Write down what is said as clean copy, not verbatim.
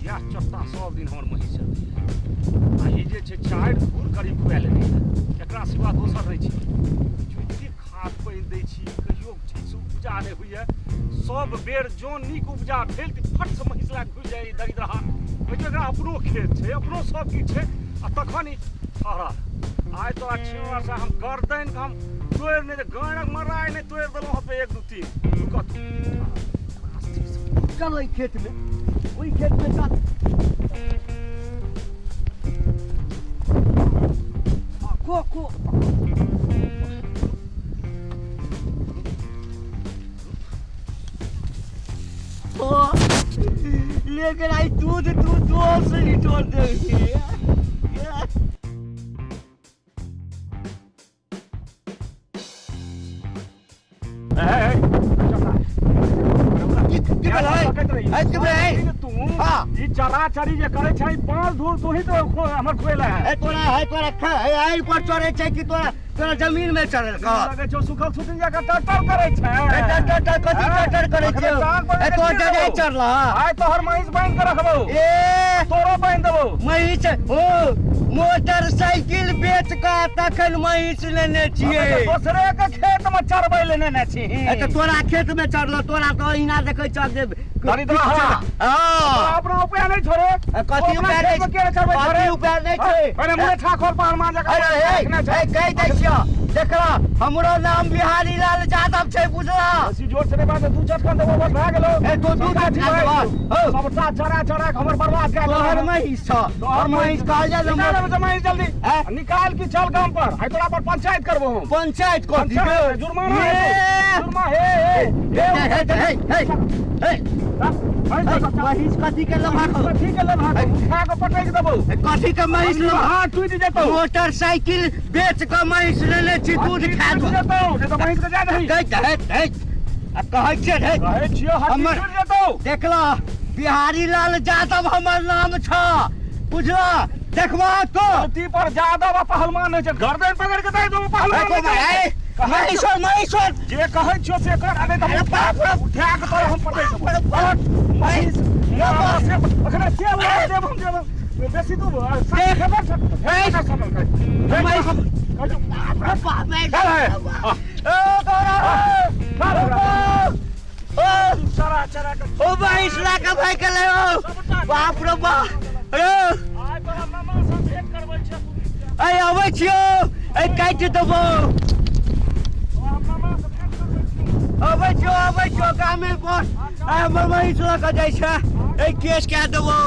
gas चट्टा सब दिन हमर महीस आ ई जे छै 4 धूर करीब खुआ लेने एकरा सिवा दोसर नहि छै चुटकी खाद पानि दै छी कहियो ठीकसँ उपजा नहि होइए सब बेर जौन नीक उपजा भेल तऽ फट से महीस लए घुसि जाइ दरिद्रहा ओहि एकरा अपनो खेत छै अपनो सब किछु छै आ तखन ई ठहरल आइ तो अच्छे से हम गर्दन हम तोड़ि नहीं गायक मराय नहीं तोड़ दिलों पे 1 2 3 चल वही खेत में चल खो लेकिन आई दूध तू 2 लीटर दे चराचरी जे करे छै 5 धूर तू ही तो हमर खोले है तोरा रखा है आई पर चढ़े छै कि तोरा जमीन में चढ़ल का लगे छौ सुखल सुतिन जाके टटर करे छै टटर करे छै तो डरे चढ़ला आइ तोहर महीस बांध के रखबो ए तोरो बांध देबो महीस ओ मोटरसाइकिल बेच के तखन महीस लेने छियै दोसरे के खेत में चरबै लेने छी तो तोरा खेत में चढ़लो तोरा तो इना देखै छ जे दरिद्र अपना उपाय नहीं छोड़े कथी उपाय नहीं छै अरे मुरे ठाकुर पार मान जगह अरे हे कहि दै छियो देखला हमरो नाम बिहारी लाल यादव छै बुझला सी जोर से बात दू चटकन देबो बस भए गेलो ए तो दू चटकन सबटा चरा हमर बर्बाद कर तोहर महीस छ तोहर महीस कहल जा महीस जल्दी निकाल के चल काम पर आई तोरा पर पंचायत करबो हम पंचायत कर दी जुर्माना हे महीस कथी के लम्हा खा के पटक देबो कथी के महीस हां टूट जेतौ मोटरसाइकिल बेच के महीस लेने छी दूध खा जेतौ तो महीस के जा दही कहै छियै हमर जेतौ देखला बिहारी लाल यादव हमर नाम छ बुझला देखबा तो ती पर यादव पहलवान छै गर्दन पकड़ के दे दो पहलवान महेश्वर जे कहै छियो से कर अबे त बाप रे उठा के तोरा हम पटै महेश से अखने से लगा देब हम जे बेसी तू से खबर छ हे समझ कर महेश चरा ओ महेश लाका भाई के ले बाप रे बाप अरे आइ तोरा मामा सब भेट करबै छै आई आबै छियो आई काटि देबो अबै छियो गामे पर हमर महीस लऽ के जाइ छै ए केस कए देबो